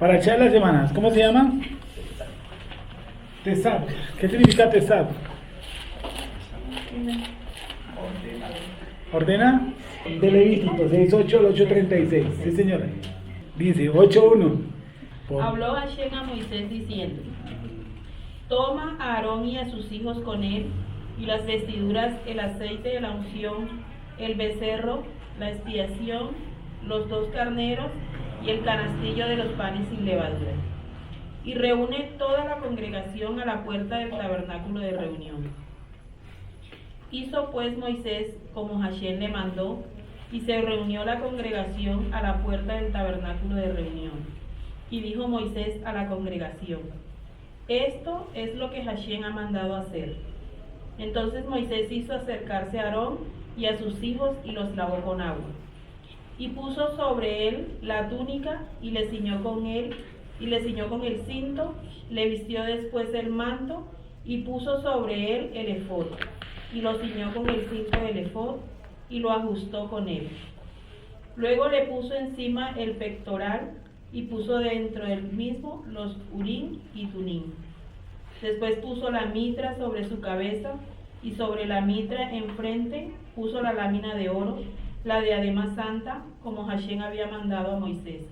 Para echar las semanas, ¿cómo se llama? Tesab. ¿Qué significa Tesab? Ordena de Levítico 6:8 al 8:36. Sí, señora. Dice 8:1. Habló Hashem a Moisés diciendo: Toma a Aarón y a sus hijos con él, y las vestiduras, el aceite de la unción, el becerro, la expiación, los 2 carneros y el canastillo de los panes sin levadura. Y reúne toda la congregación a la puerta del tabernáculo de reunión. Hizo pues Moisés como Hashem le mandó, y se reunió la congregación a la puerta del tabernáculo de reunión. Y dijo Moisés a la congregación: Esto es lo que Hashem ha mandado hacer. Entonces Moisés hizo acercarse a Aarón y a sus hijos y los lavó con agua. Y puso sobre él la túnica y le ciñó con el cinto, le vistió después el manto y puso sobre él el efod, y lo ciñó con el cinto del efod y lo ajustó con él. Luego le puso encima el pectoral y puso dentro del mismo los urim y tumim. Después puso la mitra sobre su cabeza, y sobre la mitra enfrente puso la lámina de oro, la diadema santa, como Hashem había mandado a Moisés.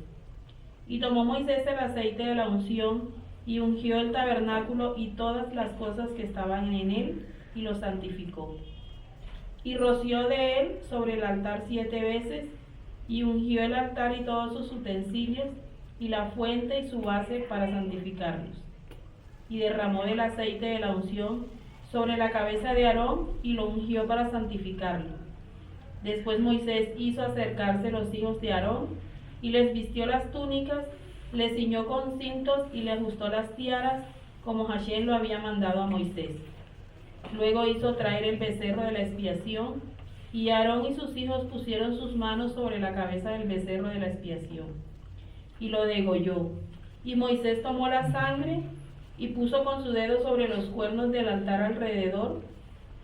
Y tomó Moisés el aceite de la unción, y ungió el tabernáculo y todas las cosas que estaban en él, y lo santificó. Y roció de él sobre el altar 7 veces, y ungió el altar y todos sus utensilios, y la fuente y su base para santificarlos. Y derramó del aceite de la unción sobre la cabeza de Aarón, y lo ungió para santificarlo. Después Moisés hizo acercarse los hijos de Aarón, y les vistió las túnicas, les ciñó con cintos y le ajustó las tiaras, como Hashem lo había mandado a Moisés. Luego hizo traer el becerro de la expiación, y Aarón y sus hijos pusieron sus manos sobre la cabeza del becerro de la expiación, y lo degolló. Y Moisés tomó la sangre y puso con su dedo sobre los cuernos del altar alrededor,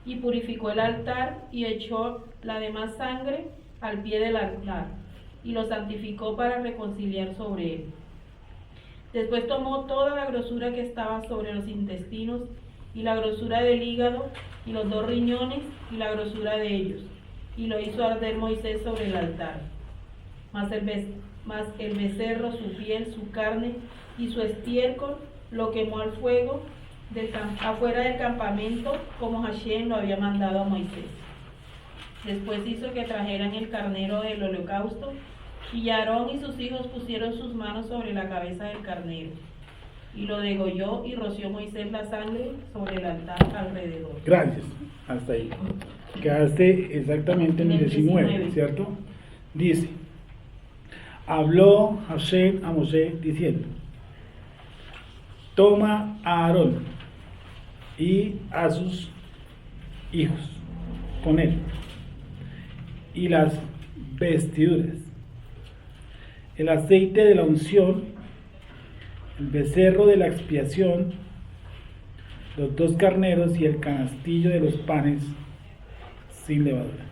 y purificó el altar, y echó la demás sangre al pie del altar, y lo santificó para reconciliar sobre él. Después tomó toda la grosura que estaba sobre los intestinos, y la grosura del hígado, y los 2 riñones, y la grosura de ellos, y lo hizo arder Moisés sobre el altar. Mas el becerro, su piel, su carne y su estiércol lo quemó al fuego afuera del campamento, como Hashem lo había mandado a Moisés. Después hizo que trajeran el carnero del holocausto, y Aarón y sus hijos pusieron sus manos sobre la cabeza del carnero, y lo degolló, y roció Moisés la sangre sobre el altar alrededor. Gracias. Hasta ahí. Quedaste exactamente en el 19, ¿cierto? Dice: Habló Hashem a Moshe diciendo: Toma a Aarón y a sus hijos con él, y las vestiduras, el aceite de la unción, el becerro de la expiación, los 2 carneros y el canastillo de los panes sin levadura.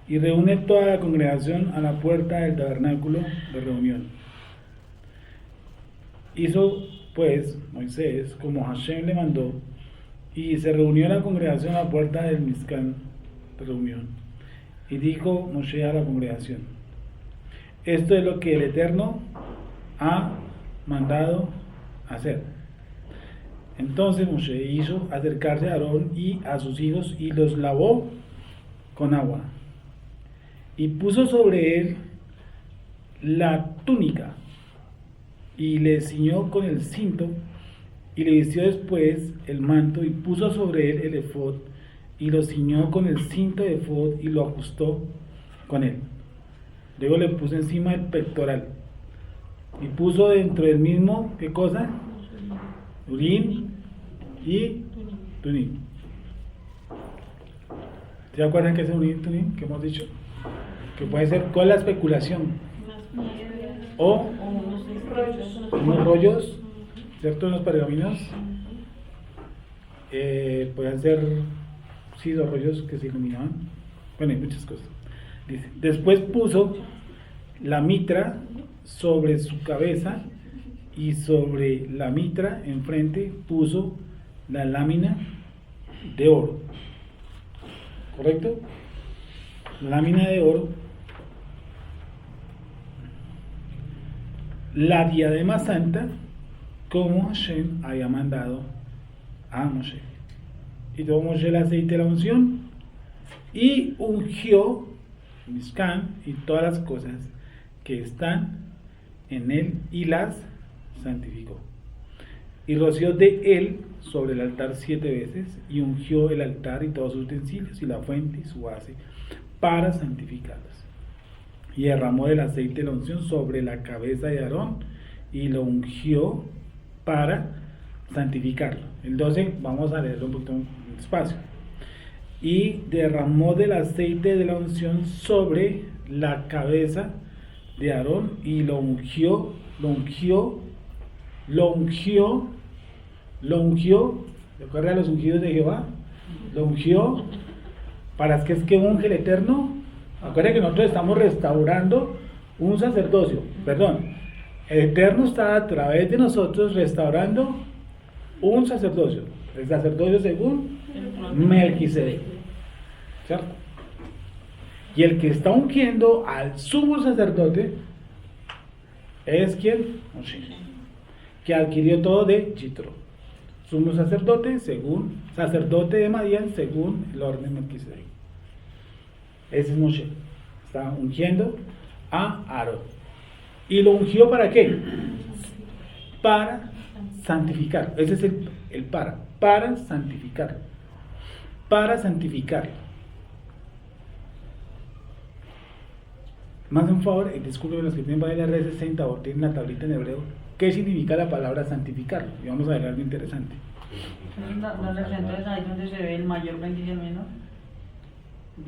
Y reúne toda la congregación a la puerta del tabernáculo de reunión. Hizo pues Moisés como Hashem le mandó, y se reunió la congregación a la puerta del Mizcán de reunión. Y dijo Moshe a la congregación: Esto es lo que el Eterno ha mandado hacer. Entonces Moshe hizo acercarse a Aarón y a sus hijos, y los lavó con agua, y puso sobre él la túnica, y le ciñó con el cinto, y le vistió después el manto, y puso sobre él el efod, y lo ciñó con el cinto de efod, y lo ajustó con él. Luego le puso encima el pectoral, y puso dentro del mismo, ¿qué cosa? Urim y Tumim. ¿Se acuerdan qué es Urim y Tumim? ¿Qué hemos dicho? Que puede ser, ¿cuál es la especulación? O unos rollos, ¿cierto? Unos pergaminos. Pueden ser, sí, 2 rollos que se iluminaban. Bueno, hay muchas cosas. Dice: después puso la mitra sobre su cabeza y sobre la mitra enfrente puso la lámina de oro. ¿Correcto? Lámina de oro. La diadema santa, como Hashem había mandado a Moshe. Y tomó Moshe el aceite de la unción y ungió Mishkan y todas las cosas que están en él y las santificó. Y roció de él sobre el altar 7 veces y ungió el altar y todos sus utensilios y la fuente y su base para santificarlos. Y derramó del aceite de la unción sobre la cabeza de Aarón y lo ungió para santificarlo. El 12, vamos a leerlo un poquito despacio. Y derramó del aceite de la unción sobre la cabeza de Aarón y lo ungió. ¿Recuerda a los ungidos de Jehová? Lo ungió para que es que unge el Eterno. Acuérdense que nosotros estamos restaurando un sacerdocio, perdón. El Eterno está a través de nosotros restaurando un sacerdocio, el sacerdocio según Melquisedec, ¿cierto? Y el que está ungiendo al sumo sacerdote es quien, Moshe, que adquirió todo de Yitro, sumo sacerdote según, sacerdote de Madián según el orden de Melquisedec. Ese es Moshe, está ungiendo a Aarón. ¿Y lo ungió para qué? Para santificar. Ese es el para santificar. Para santificar. Más un favor, disculpen los que tienen para la red 60 o tienen la tablita en hebreo, ¿qué significa la palabra santificar? Y vamos a ver algo interesante. Entonces ahí donde se ve el mayor bendición menor.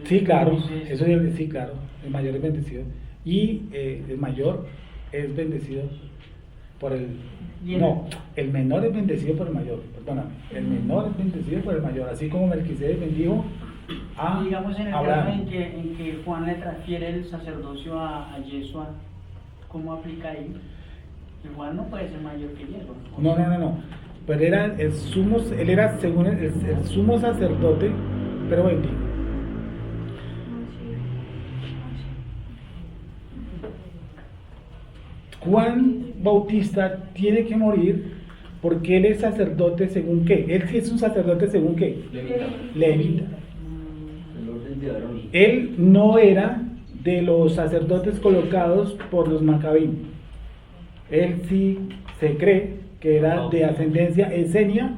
Sí, claro, eso sí, claro, el mayor es bendecido y el mayor es bendecido por el, no, el menor es bendecido por el mayor, perdóname, el menor es bendecido por el mayor, así como Melquisedec bendijo a digamos en el Abraham. caso en que Juan le transfiere el sacerdocio a Yeshua, ¿cómo aplica ahí? Igual no puede ser mayor que Yeshua. No, pero era el sumo, él era según el sumo sacerdote, pero bendijo. Juan Bautista tiene que morir porque él es sacerdote según qué. Él sí es un sacerdote según qué. Levita. Él no era de los sacerdotes colocados por los Macabim. Él sí se cree que era de ascendencia esenia.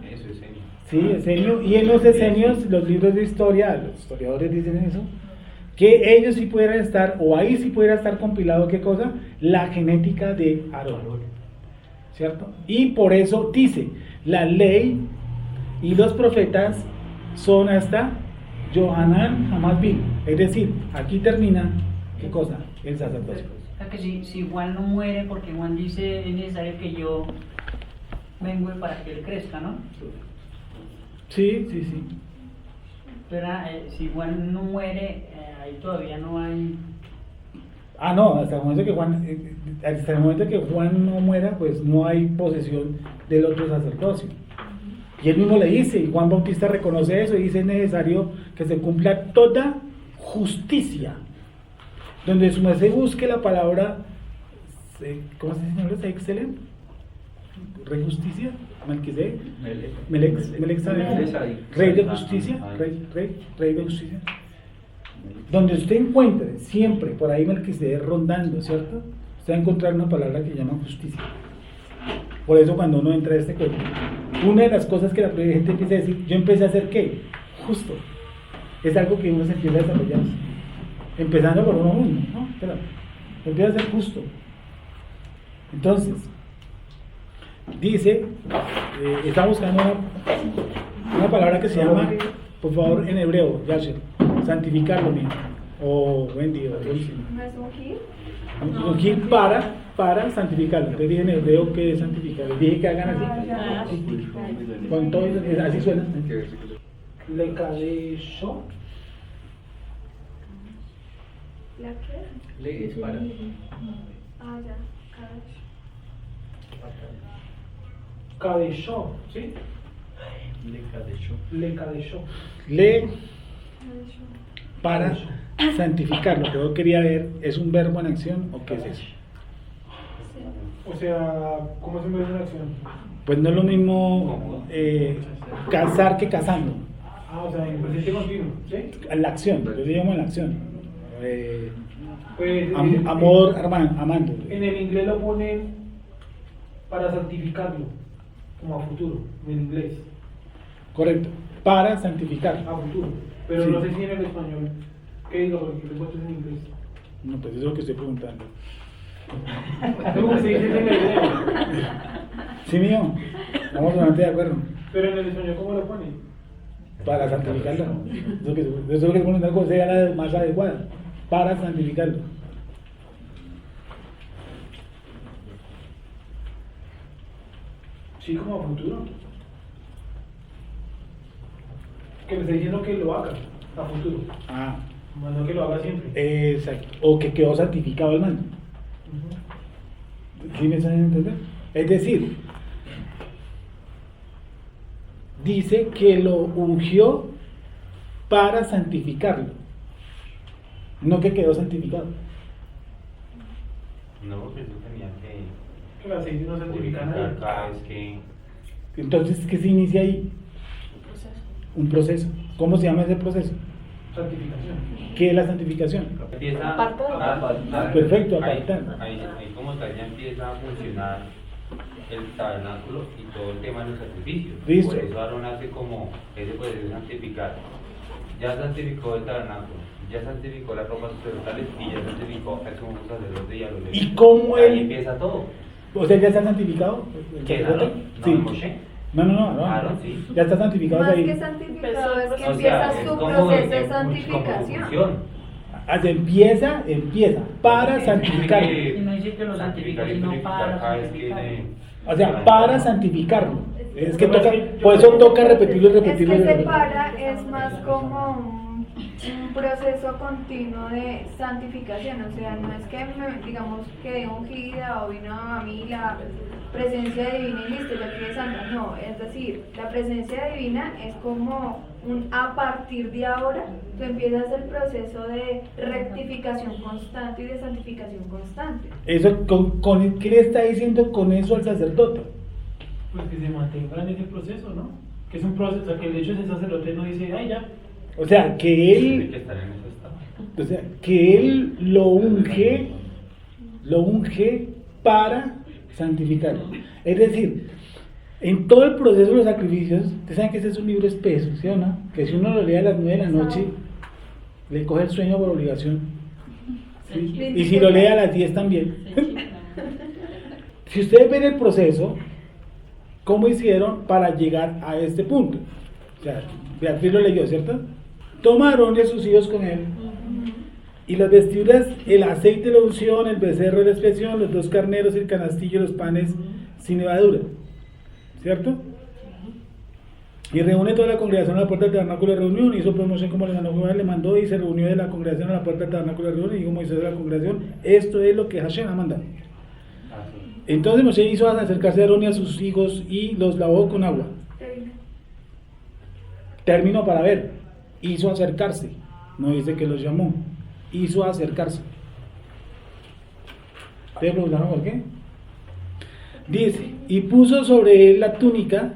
Sí, esenio. Y en los esenios, los libros de historia, los historiadores dicen eso, que ellos sí pudieran estar, o ahí sí pudiera estar compilado, ¿qué cosa? La genética de Aarón, ¿cierto? Y por eso dice, la ley y los profetas son hasta Johanán jamás vino. Es decir, aquí termina, ¿qué cosa? El sacerdocio. O sea que si Juan no muere, porque Juan dice, es necesario que yo vengo para que él crezca, ¿no? Sí. Pero si Juan no muere, ahí todavía no hay... No, hasta el momento que Juan no muera, pues no hay posesión del otro sacerdocio. Y él mismo le dice, y Juan Bautista reconoce eso, y dice, es necesario que se cumpla toda justicia. Donde su merced busque la palabra, ¿cómo se dice? Excelente. Rey justicia, Melquisedec, rey de justicia, rey de justicia. Donde usted encuentre siempre por ahí Melquisedec rondando, ¿cierto? Usted va a encontrar una palabra que llama justicia. Por eso cuando uno entra a este cuento, una de las cosas que la gente empieza a decir, yo empecé a hacer ¿qué? Justo. Es algo que uno se empieza a desarrollar. Empezando por uno mismo, ¿no? Pero empieza a ser justo. Entonces, dice, está buscando una palabra que se llama, por favor, en hebreo, Yasher, santificarlo mismo, o bendito, ¿No es ungir? ungir para santificarlo. Entonces dije en hebreo que es santificar. Les dije que hagan así. Con todo eso, así suena. Le kadesho. ¿La qué? Le es para. Ya. Kadeshó, ¿sí? Le Kadeshó. Le para santificar. Lo que yo quería ver, ¿es un verbo en acción o qué es eso? O sea, ¿cómo se me en acción? Pues no es lo mismo casar que casando. Ah, o sea, en presente continuo, ¿sí? La acción, yo digo en la acción. Pues, Amor, amando. en el inglés lo ponen para santificarlo, como a futuro, en inglés, Correcto. Para santificarlo. a futuro. Pero Sí. no sé si en el español, ¿qué digo? Porque lo he puesto en inglés. No, pues eso es lo que estoy preguntando. Tengo que seguir en el video. Sí, mío. Estamos totalmente de acuerdo. Pero en el español, ¿cómo lo ponen? Para santificarlo. Eso es lo que ponen una cosa sea la más adecuada. Para santificarlo. Sí, como a futuro. Que me está diciendo que lo haga a futuro, Ah, más no que lo haga siempre. exacto. O que quedó santificado el mando. Ujú. ¿Sí me están a entender? Es decir, dice que lo ungió para santificarlo, no que quedó santificado. No, porque eso tenía que Que el aceite no santifica purificar nada. cada vez que... Entonces, ¿qué se inicia ahí? Un proceso. ¿Cómo se llama ese proceso? Santificación. ¿Qué es la santificación? Empieza Apartar. Perfecto, ahí, apartar. ahí como tal ya empieza a funcionar el tabernáculo y todo el tema de los sacrificios. Listo. Por eso Aarón hace como ese proceso de santificar. Ya santificó el tabernáculo, ya santificó las ropas sacerdotales y ya santificó al sumo sacerdote y a los levitas. ¿Y cómo Ahí él? empieza todo. O sea, ¿ya está santificado? ¿Quién, ¿El sacerdote? Aarón? No, Sí. Moshe. No, Aarón, sí. Ya está santificado Más ahí. que santificado es que O empieza sea, es su como proceso de como santificación. función. Ah, se empieza para santificarlo. Y no dice que lo santifica, sino para cada vez que santificar. O sea, para santificarlo. Es que toca, por eso toca repetirlo y repetirlo. y Es que repetirlo. separa, es más como un proceso continuo de santificación, o sea, no es que digamos que ungida o vino a mí la presencia divina y listo, ya quedé santa, no, es decir, la presencia divina es como un a partir de ahora, tú empiezas el proceso de rectificación constante y de santificación constante. Eso, ¿qué le está diciendo con eso al sacerdote? Pues que se mantenga en ese proceso, ¿no? Que es un proceso, o sea, que el hecho de ser sacerdote no dice, ay, ya. O sea, que Tiene que él, estar en ese estado. o sea, que él lo unge para santificarlo. Es decir, en todo el proceso de los sacrificios, ustedes saben que este es un libro espeso, ¿sí o no? Que si uno lo lee a las 9 de la noche, le coge el sueño por obligación. ¿Sí? Y si lo lee a las 10 también. Si ustedes ven el proceso, ¿cómo hicieron para llegar a este punto? O sea, Beatriz lo leyó, ¿cierto? Tomaron a sus hijos con él, y las vestiduras, el aceite de la unción, el becerro de la expiación, los 2 carneros, el canastillo, los panes sin levadura, ¿cierto? Y reúne toda la congregación a la puerta del tabernáculo de reunión, hizo pues Moisés como le mandó Jehová, le mandó, y se reunió de la congregación a la puerta del tabernáculo de reunión, y dijo Moisés de la congregación, esto es lo que Hashem ha mandado. Así. Entonces Moisés hizo acercarse a Aarón y a sus hijos, y los lavó con agua. Término para ver, hizo acercarse, no dice que los llamó, hizo acercarse. ¿Ustedes preguntaron por qué? Dice, y puso sobre él la túnica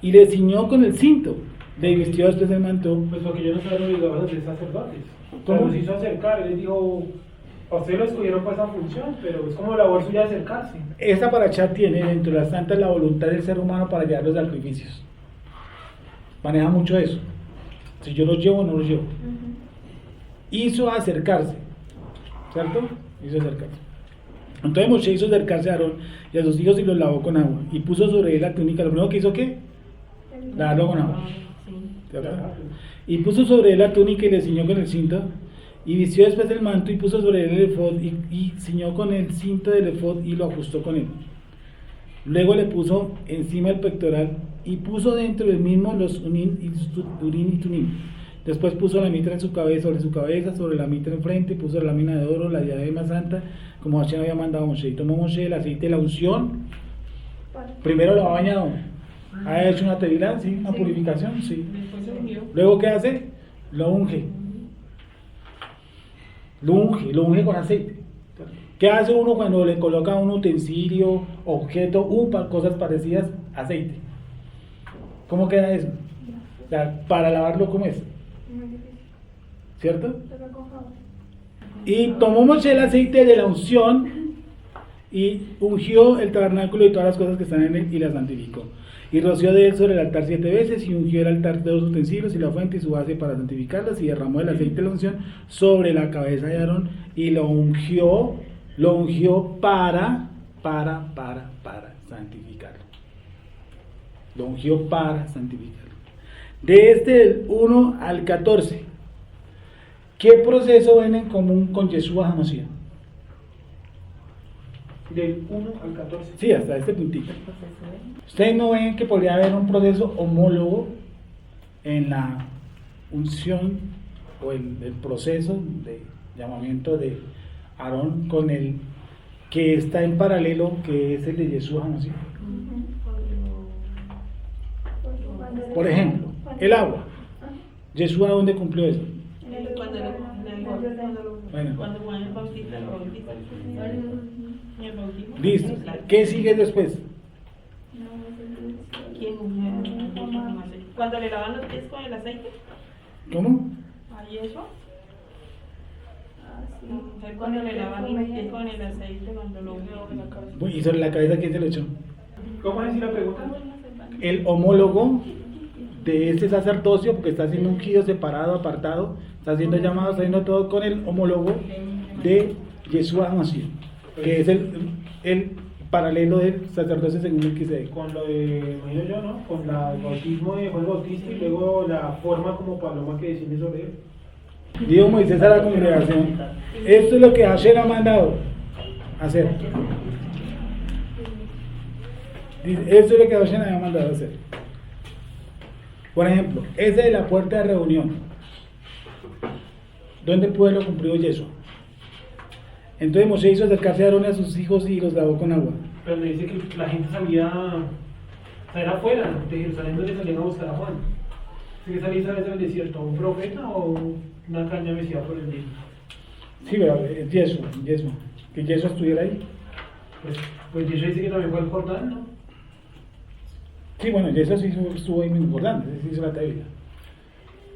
y le ciñó con el cinto, le vistió después el manto. Pues porque yo no estaba obligado a ser sacerdotes. ¿Cómo? Pero los hizo acercar, él les dijo, a ustedes lo escogieron para esa función, pero es como labor suya acercarse. Esta paracha tiene dentro de las santas la voluntad del ser humano para llevar los sacrificios. Maneja mucho eso. Si yo los llevo o no los llevo. Hizo acercarse, ¿cierto? Hizo acercarse. Entonces Moshe hizo acercarse a Aarón y a sus hijos y los lavó con agua. Y puso sobre él la túnica. Lo primero que hizo, ¿qué? Lavarlo con agua. ¿Cierto? Y puso sobre él la túnica y le ciñó con el cinto. Y vistió después el manto y puso sobre él el efod y ciñó con el cinto del efod y lo ajustó con él. Luego le puso encima el pectoral y puso dentro del mismo los urín y tumim. Después puso la mitra en su cabeza, sobre la mitra enfrente, puso la lámina de oro, la diadema santa, como Hashem había mandado a Moshe. Y tomó Moshe el aceite de la unción, primero lo ha bañado, ha hecho una tevilá, ¿sí? Una purificación, sí. Después se unió. Luego, ¿qué hace? Lo unge. Lo unge con aceite. ¿Qué hace uno cuando le coloca un utensilio, objeto, cosas parecidas? Aceite. ¿Cómo queda eso? O sea, para lavarlo, ¿cómo es? Muy difícil. ¿Cierto? Toca con jabón. Y tomó Moshe el aceite de la unción y ungió el tabernáculo y todas las cosas que están en él y las santificó. Y roció de él sobre el altar 7 veces y ungió el altar de los utensilios y la fuente y su base para santificarlas y derramó el aceite de la unción sobre la cabeza de Aarón y lo ungió para santificarlo. Lo ungió para santificarlo. De este del 1 al 14, ¿qué proceso ven en común con Yeshua HaMashiach? Del 1 al 14. Sí, hasta este puntito. ¿Ustedes no ven que podría haber un proceso homólogo en la unción o el proceso de llamamiento de Aarón con el que está en paralelo, que es el de Yeshua HaMashiach? Por ejemplo, el agua. ¿Yeshua dónde cumplió eso? Bueno. Cuando Juan el Bautista lo bautiza. En el bautismo. Listo. ¿Qué sigue después? ¿Quién? Cuando le lavan los pies con el aceite. ¿Cómo? ¿Ahí eso? Sí. Cuando le lavan los pies con el aceite, cuando lo veo en la cabeza. ¿Y sobre la cabeza quién se lo echó? ¿Cómo es la pregunta? El homólogo de este sacerdocio, porque está siendo ungido, separado, apartado, está siendo llamado, está haciendo todo con el homólogo de Yeshua HaMashiach, que es el paralelo del sacerdocio según el que se ve. Con lo de, imagino yo, ¿no? Con el bautismo de Juan el Bautista y luego la forma como paloma que desciende sobre él. Dijo Moisés a la congregación: esto es lo que Hashem ha mandado hacer. Dice, esto es lo que Hashem ha mandado hacer. Por ejemplo, esa de la puerta de reunión. ¿Dónde pudo lo cumplido Yeshua? Entonces Moshe hizo acercarse a Aarón y a sus hijos y los lavó con agua. Pero me dice que la gente salía, o sea, era afuera de Jerusalén donde salían a buscar a Juan. ¿Sí que salía esa vez del desierto? ¿Un profeta o una caña mecida por el día? Sí, pero es Yeshua. Que Yeshua estuviera ahí. Pues Yeshua dice que también fue al Jordán, ¿no? Sí, bueno, Yeshua sí estuvo ahí muy importante, sí hizo la teoría.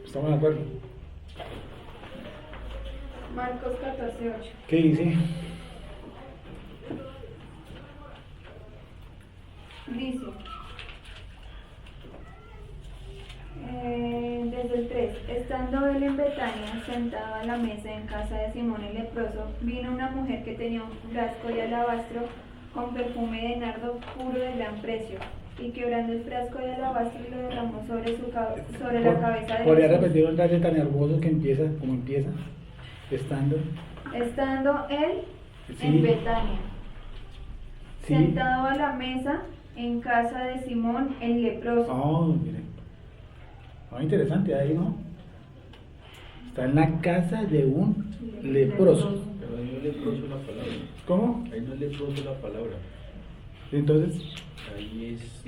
Estamos de acuerdo. Marcos 14:8. ¿Qué dice? Dice, desde el 3, estando él en Betania, sentado a la mesa en casa de Simón el leproso, vino una mujer que tenía un frasco de alabastro con perfume de nardo puro de gran precio, y quebrando el frasco de alabastro lo derramó sobre la cabeza de ¿Podría Jesús. repetir un detalle tan hermoso que empieza, como empieza? Estando Él Sí. en Betania, Sí. sentado a la mesa en casa de Simón el leproso. Oh, miren. Muy interesante ahí, ¿no? Está en la casa de un leproso. Pero ahí no es leproso la palabra. ¿Cómo? Ahí no es leproso la palabra. Entonces, Ahí es.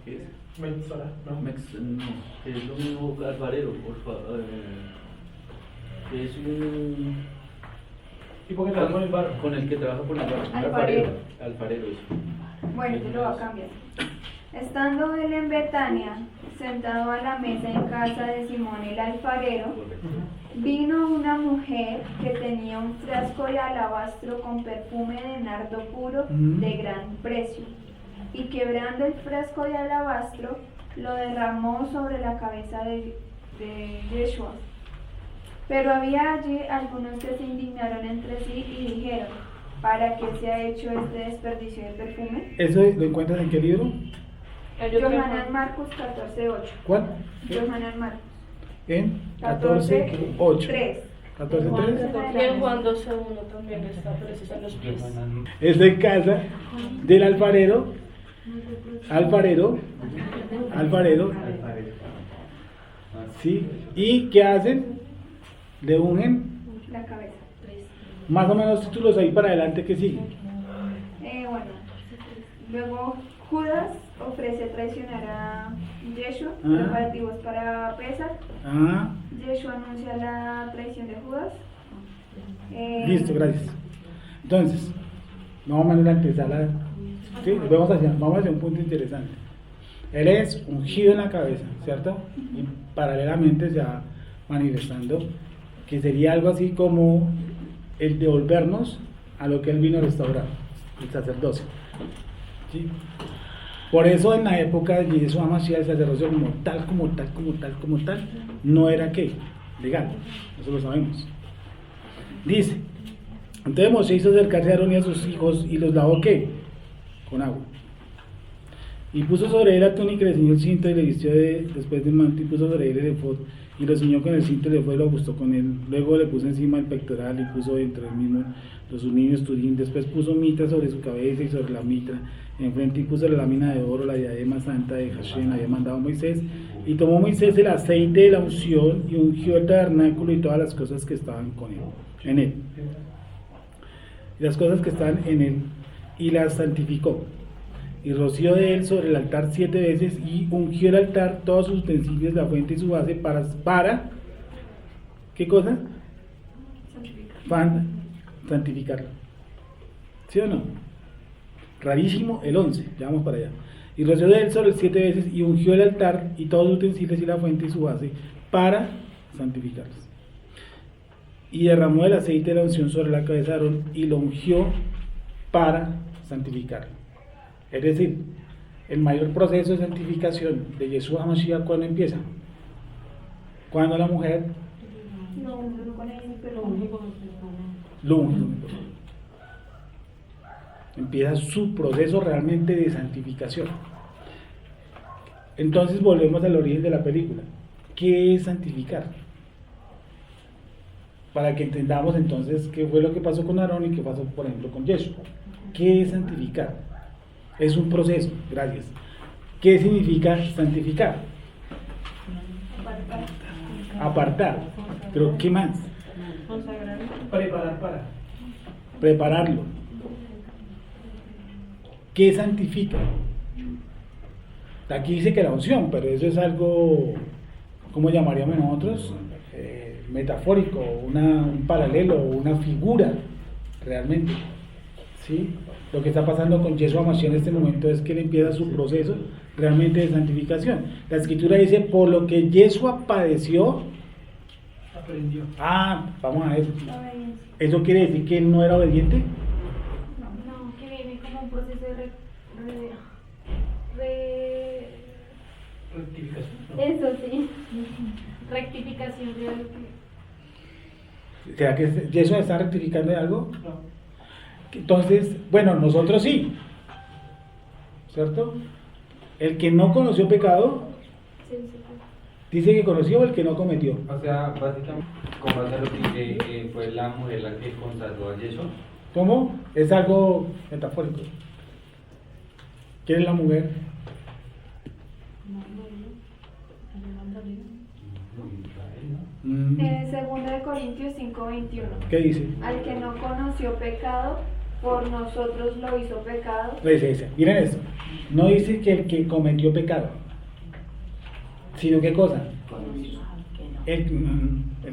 ¿Qué es? Metzora, ¿no? No, es lo mismo alfarero, por favor. Es un. ¿Tipo que trabaja con el barro? Con el que trabaja con el barro. Alfarero. Alfarero, eso. Bueno, yo lo voy a cambiar. Estando él en Betania, sentado a la mesa en casa de Simón el alfarero, Correcto. vino una mujer que tenía un frasco de alabastro con perfume de nardo puro de gran precio, y quebrando el frasco de alabastro, lo derramó sobre la cabeza de Yeshua. Pero había allí algunos que se indignaron entre sí y dijeron: ¿para qué se ha hecho este desperdicio de perfume? ¿eso lo encuentras en qué libro? Yohanan Marcos 14:8. ¿Cuál? Yohanan Marcos En 14:8. 3. 14:3. Y en Juan 12:1 también está preciso en los pies. Es en casa del alfarero. ¿Sí? ¿Y qué hacen? Le ungen La cabeza. más o menos títulos ahí para adelante que sigue. Bueno, luego Judas ofrece traicionar a Yeshua, preparativos para Pesach. Ah, Yeshua anuncia la traición de Judas. listo, gracias. Entonces, vamos a la antesala. ¿Sí? Vamos hacia un punto interesante. Él es ungido en la cabeza, ¿cierto? Y paralelamente se va manifestando que sería algo así como el devolvernos a lo que él vino a restaurar, el sacerdocio. ¿Sí? Por eso en la época de Yeshua Mashiach, el sacerdocio como tal, no era ¿qué? Legal, eso lo sabemos. Dice, entonces Moisés hizo acercarse a Aarón y a sus hijos y los lavó ¿qué? Con agua. Y puso sobre él la túnica y le ciñó el cinto y le vistió después del manto y puso sobre él el efod y lo ciñó con el cinto y el efod y lo ajustó con él. Luego le puso encima el pectoral y puso dentro del mismo los unillos turín. Después puso mitra sobre su cabeza y sobre la mitra enfrente y puso la lámina de oro, la diadema santa de Hashem, había mandado Moisés. Y tomó Moisés el aceite de la unción y ungió el tabernáculo y todas las cosas que estaban con él, en él. Y las cosas que estaban en él y las santificó. Y roció de él sobre el altar 7 veces y ungió el altar, todos sus utensilios, la fuente y su base para ¿qué cosa? Santificarlo. ¿Sí o no? Rarísimo el 11, ya vamos para allá. Y roció de él sobre 7 veces y ungió el altar y todos los utensilios y la fuente y su base para santificarlos. Y derramó el aceite de la unción sobre la cabeza de Aarón y lo ungió para santificarlo. Es decir, el mayor proceso de santificación de Yeshua HaMashiach, ¿cuándo empieza? Cuando la mujer No con él, pero lo unge. Empieza su proceso realmente de santificación. Entonces volvemos al origen de la película. ¿Qué es santificar? Para que entendamos entonces qué fue lo que pasó con Aarón y qué pasó, por ejemplo, con Yeshua. ¿Qué es santificar? Es un proceso, gracias. ¿Qué significa santificar? Apartar. ¿Pero qué más? Preparar para. Prepararlo. ¿Qué santifica? Aquí dice que la unción, pero eso es algo, ¿cómo llamaríamos nosotros? Metafórico, un paralelo, una figura, realmente. ¿Sí? Lo que está pasando con Yeshua Mashiach en este momento es que él empieza su proceso realmente de santificación. La escritura dice, por lo que Yeshua padeció, Aprendió. Vamos a eso. obediencia. ¿Eso quiere decir que él no era obediente? No, que viene como un proceso de Rectificación. ¿no? eso sí, rectificación de algo que... ¿Será que Yeshua está rectificando de algo? No. Entonces, bueno, nosotros sí, ¿cierto? El que no conoció pecado, Sí, sí, sí. dice que conoció el que no cometió. O sea, básicamente, como hace lo que fue la mujer la que constató a Yeshua. ¿Cómo? Es algo metafórico. ¿Quién es la mujer? Mm, Segunda de Corintios 5:21. ¿Qué dice? Al que no conoció pecado, por nosotros lo hizo pecado. Dice. Miren esto. No dice que el que cometió pecado, sino ¿qué cosa? El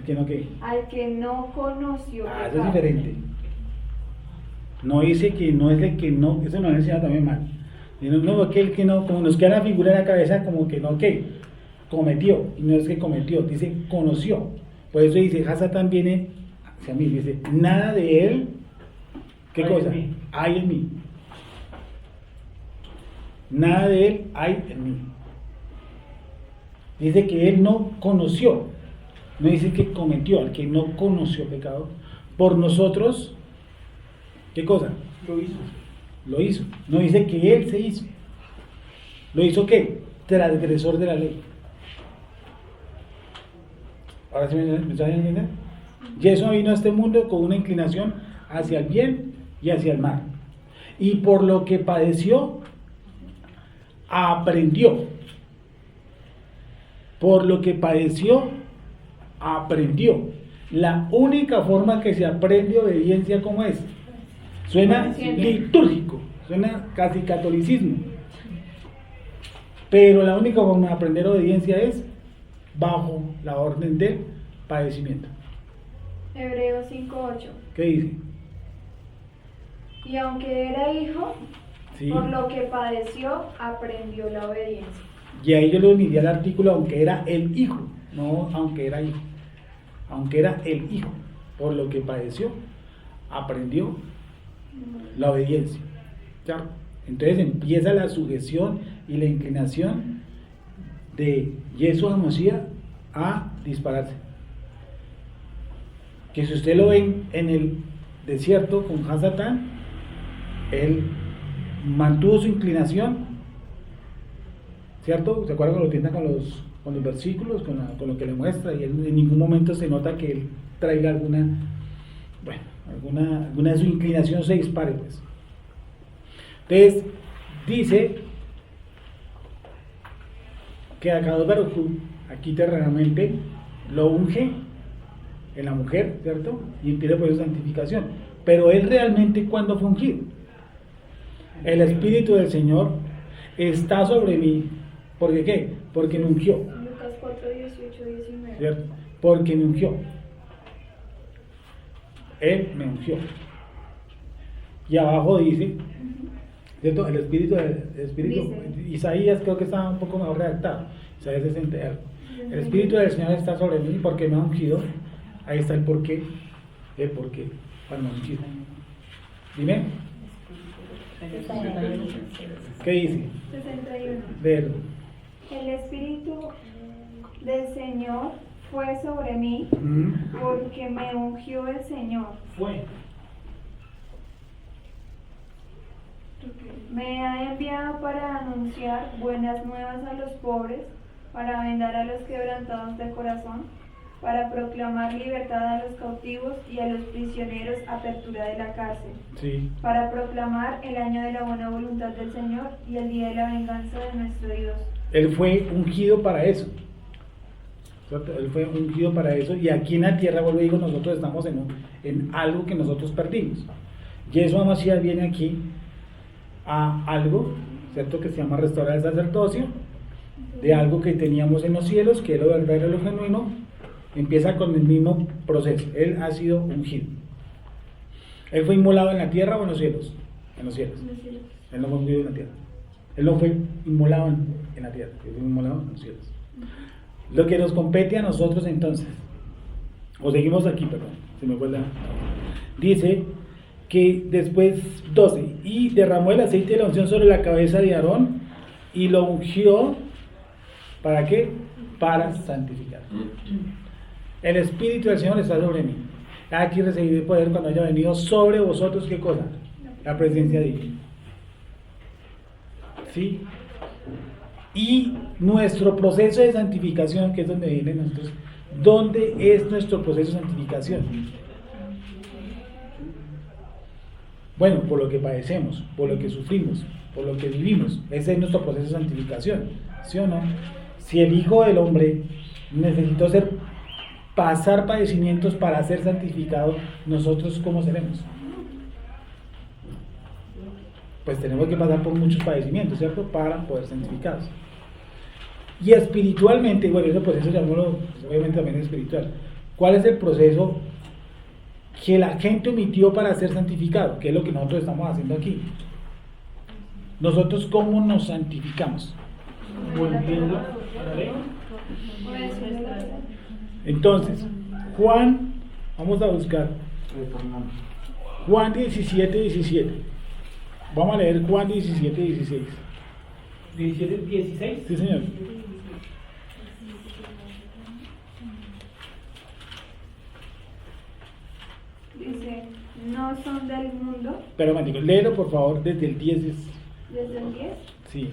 que no qué. Al que no conoció Eso es pecado. diferente. No dice que no es el que no, eso nos ha enseñado también mal. No, que el que no, como nos queda la figura en la cabeza, como que no, que cometió, y no es que cometió, dice conoció. Por eso dice, Hasatán viene hacia mí, dice, nada de él, ¿qué Hay cosa? en mí. Hay en mí. Nada de él hay en mí. Dice que él no conoció, no dice que cometió, al que no conoció pecado, por nosotros, ¿qué cosa? Lo hizo. Lo hizo. No dice que él se hizo. ¿Lo hizo qué? Transgresor de la ley. ¿Ahora sí me saben entender? Yeshua vino a este mundo con una inclinación hacia el bien y hacia el mal. Y por lo que padeció, aprendió. por lo que padeció, aprendió. La única forma que se aprende obediencia, ¿cómo es? Suena litúrgico, suena casi catolicismo. Pero la única forma de aprender obediencia es bajo la orden del padecimiento. Hebreos 5:8. ¿Qué dice? Y aunque era hijo, Sí. por lo que padeció, aprendió la obediencia. Y ahí yo le uniría el artículo aunque era el hijo, no aunque era hijo. Aunque era el hijo, por lo que padeció, aprendió la obediencia. ¿Claro? Entonces empieza la sujeción y la inclinación de Yeshua HaMashiach a dispararse. Que si usted lo ve en el desierto con Hasatán, él mantuvo su inclinación, ¿cierto? ¿Se acuerdan cuando lo tientan con los versículos, con lo que le muestra? Y él en ningún momento se nota que él traiga alguna de su inclinación se dispare, pues. Entonces, dice que Akadosh Baruj Hu, aquí terrenalmente, lo unge en la mujer, ¿cierto? Y empieza por su santificación. Pero él realmente, ¿cuándo fue ungido? El Espíritu del Señor está sobre mí. ¿Por qué? Porque me ungió. Lucas 4:18-19. ¿Cierto? Porque me ungió. Él me ungió. Y abajo dice, ¿cierto? El Espíritu, Dice. Isaías creo que está un poco mejor redactado. Isaías 60 y algo. El Espíritu del Señor está sobre mí porque me ha ungido. Ahí está el porqué. El porqué para me ungir. Dime. ¿Qué dice? 61. Léelo. El Espíritu del Señor fue sobre mí porque me ungió el Señor. Fue. Me ha enviado para anunciar buenas nuevas a los pobres, para vendar a los quebrantados de corazón, para proclamar libertad a los cautivos y a los prisioneros apertura de la cárcel, Sí. para proclamar el año de la buena voluntad del Señor y el día de la venganza de nuestro Dios. Él fue ungido para eso. ¿Cierto? Él fue ungido para eso. Y aquí en la tierra, vuelvo y digo, nosotros estamos en algo que nosotros perdimos. Yeshua HaMashiach viene aquí a algo, ¿cierto? Que se llama restaurar el sacerdocio, de algo que teníamos en los cielos, que era lo verdadero, lo genuino. Empieza con el mismo proceso. Él ha sido ungido. Él fue inmolado en la tierra o en los cielos. En los cielos. Él no fue ungido en la tierra. Él no fue inmolado en la tierra. Él fue inmolado en los cielos. Lo que nos compete a nosotros entonces, o seguimos aquí, perdón, se me fue la... Dice que después 12, y derramó el aceite de la unción sobre la cabeza de Aarón y lo ungió, ¿para qué? Para santificar. El Espíritu del Señor está sobre mí. Aquí recibiré poder cuando haya venido sobre vosotros, ¿qué cosa? La presencia divina. ¿Sí? Y nuestro proceso de santificación, que es donde viene nosotros, ¿dónde es nuestro proceso de santificación? Bueno, por lo que padecemos, por lo que sufrimos, por lo que vivimos. Ese es nuestro proceso de santificación, ¿sí o no? Si el Hijo del Hombre necesitó pasar padecimientos para ser santificado, ¿nosotros cómo seremos? Pues tenemos que pasar por muchos padecimientos, ¿cierto? Para poder ser santificados. Y espiritualmente, bueno, ese proceso llamémoslo, obviamente también es espiritual. ¿Cuál es el proceso que la gente omitió para ser santificado? ¿Qué es lo que nosotros estamos haciendo aquí? Nosotros, ¿cómo nos santificamos? Volviendo a la ley. Entonces, Juan, vamos a buscar Juan 17:17. Vamos a leer Juan 17:16. 17-16. Sí, señor. Dice, no son del mundo, Pero, Mantico, léelo por favor desde el 10. desde el 10, Sí,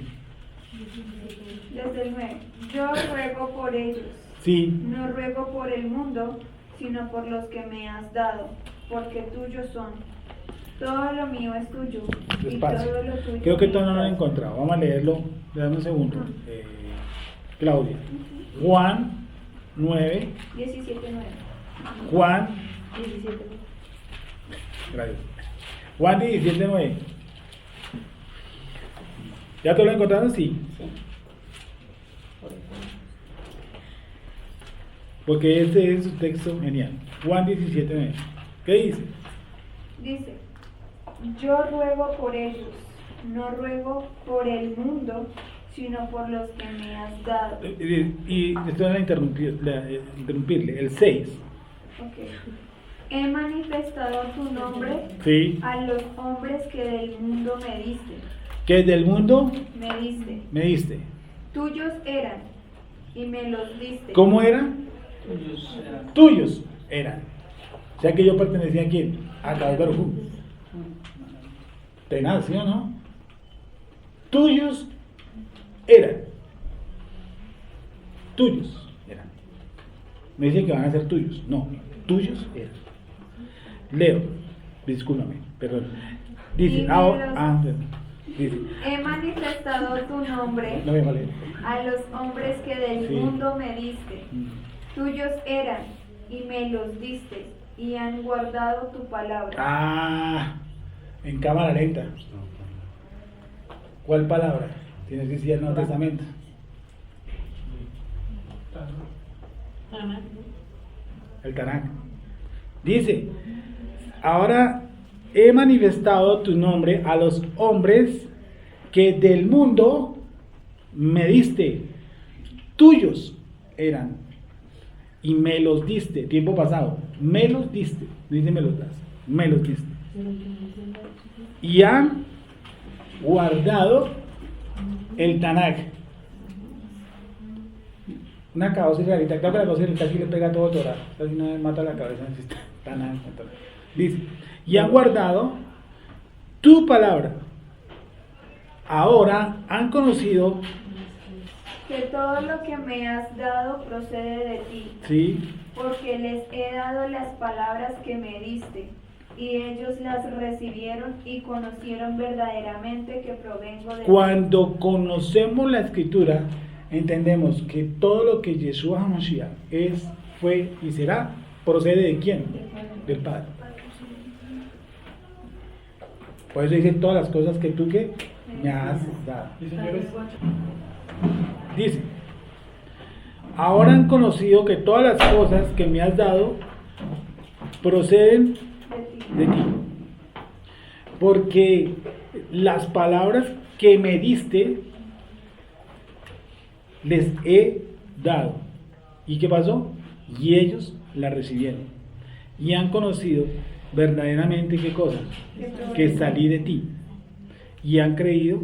desde el 9. Yo ruego por ellos, sí. no ruego por el mundo, sino por los que me has dado, porque tuyos son. Todo lo mío es tuyo, y Despacio. todo lo tuyo Creo que mío todavía no lo he es. encontrado. Vamos a leerlo. Dame un segundo. Claudia. Juan 9, 17:9. Juan, 17:9. gracias. Juan 17:9. ¿Ya te lo encontraron? Sí. Porque este es un texto genial. Juan 17:9. ¿Qué dice? Dice, yo ruego por ellos, no ruego por el mundo, sino por los que me has dado. Y esto era interrumpirle. El 6. Ok. He manifestado tu nombre Sí. a los hombres que del mundo me diste. Que del mundo Me diste. me diste. Tuyos eran y me los diste. ¿Cómo eran? Ellos eran. Tuyos eran. O sea que yo pertenecía a quién? A Kadosh Baruj Hu. Tenaz, ¿sí o no? Tuyos eran. Tuyos eran. Me dicen que van a ser tuyos. No, tuyos eran. Leo, discúlpame, perdón. Dice, dice, He manifestado tu nombre no me vale. a los hombres que del Sí. mundo me diste. Mm. Tuyos eran y me los diste y han guardado tu palabra. Ah, en cámara lenta. ¿Cuál palabra? Tienes que decir el Nuevo Testamento. Amén. El Tanakh. Dice, ahora he manifestado tu nombre a los hombres que del mundo me diste. Tuyos eran. Y me los diste. Tiempo pasado. Me los diste. No dice me los das. Me los diste. Y han guardado el Tanakh. Una cabeza rarita, claro que la cosa rarita aquí le pega todo Torah, casi no me mata la cabeza, no existe Tanakh. Dice, y han guardado tu palabra. Ahora han conocido, Que todo lo que me has dado procede de ti, sí, porque les he dado las palabras que me diste, y ellos las recibieron y conocieron verdaderamente que provengo de ti. cuando conocemos la escritura, entendemos que todo lo que Yeshua HaMashiach es, fue y será, procede de quién? Del Padre. Por eso dice todas las cosas que tú que me has dado. Y señores, Dice, ahora han conocido que todas las cosas que me has dado proceden de ti. Porque las palabras que me diste les he dado. ¿Y qué pasó? Y ellos la recibieron. Y han conocido verdaderamente qué cosa? Que salí de ti. Y han creído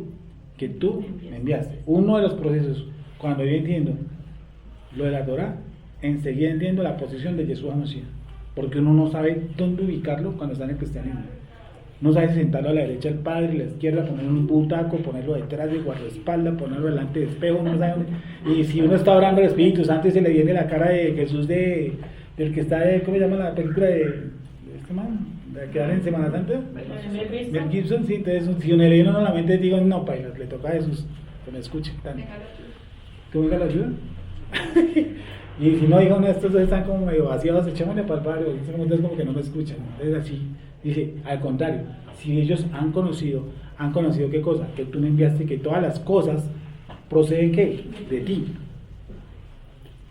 que tú me enviaste. Uno de los procesos, cuando yo entiendo lo de la Torah, enseguida entiendo la posición de Yeshua HaMashiach. Porque uno no sabe dónde ubicarlo cuando está en el cristianismo. No sabe si sentarlo a la derecha del Padre, a la izquierda, ponerlo en un butaco, ponerlo detrás de guardaespaldas, ponerlo delante del espejo, no sabe dónde. Y si uno está orando al Espíritu Santo y se le viene la cara de Jesús del que está de, ¿cómo se llama la película de este man? ¿De que dan en Semana Santa? Mel Gibson, sí, entonces si uno le viene a la mente digo, no, paila, le toca a Jesús, que me escuche. ¿Que venga la ayuda? Y si no, digo, no, estos dos están como medio vaciados, echémosle para el Padre, entonces como que no me escuchan. Entonces así, dice, al contrario, si ellos han conocido qué cosa, que tú me enviaste, que todas las cosas proceden ¿qué? De ti.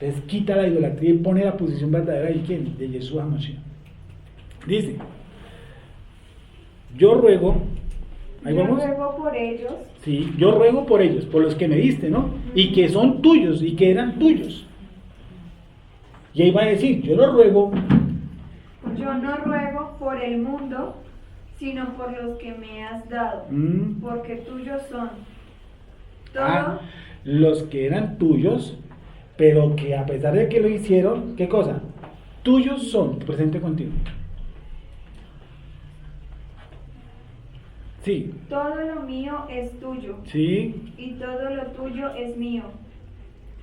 Entonces quita la idolatría y pone la posición verdadera de quién, de Yeshua HaMashiach. Dice, yo ruego, ahí Yo vamos. ruego por ellos, Sí, yo ruego por ellos, por los que me diste, ¿no? Y que son tuyos y que eran tuyos. Y ahí va a decir, yo no ruego, yo no ruego por el mundo, sino por los que me has dado, porque tuyos son. Todo, los que eran tuyos, pero que a pesar de que lo hicieron, ¿qué cosa? Tuyos son, presente contigo. Sí, todo lo mío es tuyo, sí, y todo lo tuyo es mío,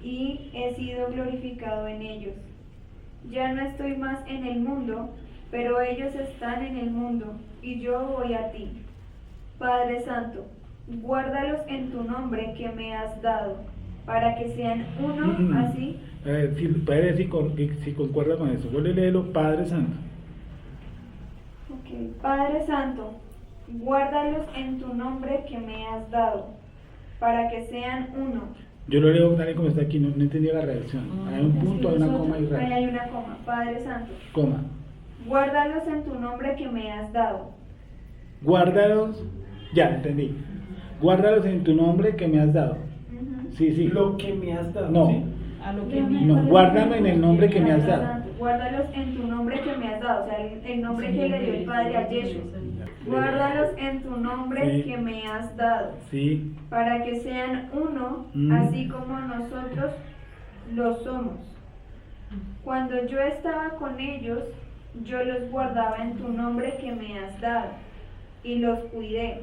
y he sido glorificado en ellos. Ya no estoy más en el mundo, pero ellos están en el mundo, y yo voy a ti. Padre Santo, guárdalos en tu nombre que me has dado, para que sean uno, así. A ver, si concuerda con eso. Vuelve a leerlo, Padre Santo. Ok. Padre Santo, guárdalos en tu nombre que me has dado, para que sean uno. Yo lo leo tal y como está aquí, no entendí la redacción. Hay un punto, hay una coma y Ahí raya. hay una coma. Padre Santo, Coma. guárdalos en tu nombre que me has dado. Guárdalos, ya entendí. Guárdalos en tu nombre que me has dado. Ujú. Sí, sí. Lo que me has dado. No. ¿sí? A lo que No, guárdame en el nombre que me has Padre dado. Santo, guárdalos en tu nombre que me has dado, o sea, el nombre que le dio el Padre a Yeshua. Guárdalos en tu nombre Sí. que me has dado, Sí. para que sean uno, Mm. así como nosotros lo somos. Cuando yo estaba con ellos, yo los guardaba en tu nombre que me has dado, y los cuidé,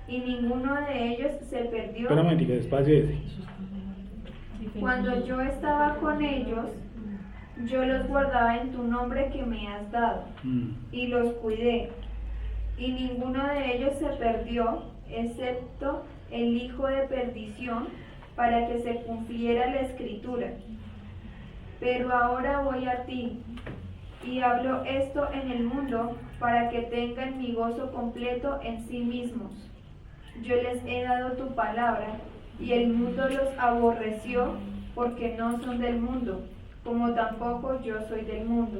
y ninguno de ellos se perdió. Espera un momentico, despacio ese. Cuando yo estaba con ellos, yo los guardaba en tu nombre que me has dado, y los cuidé, y ninguno de ellos se perdió, excepto el hijo de perdición, para que se cumpliera la escritura. Pero ahora voy a ti, y hablo esto en el mundo, para que tengan mi gozo completo en sí mismos. Yo les he dado tu palabra, y el mundo los aborreció, porque no son del mundo, como tampoco yo soy del mundo.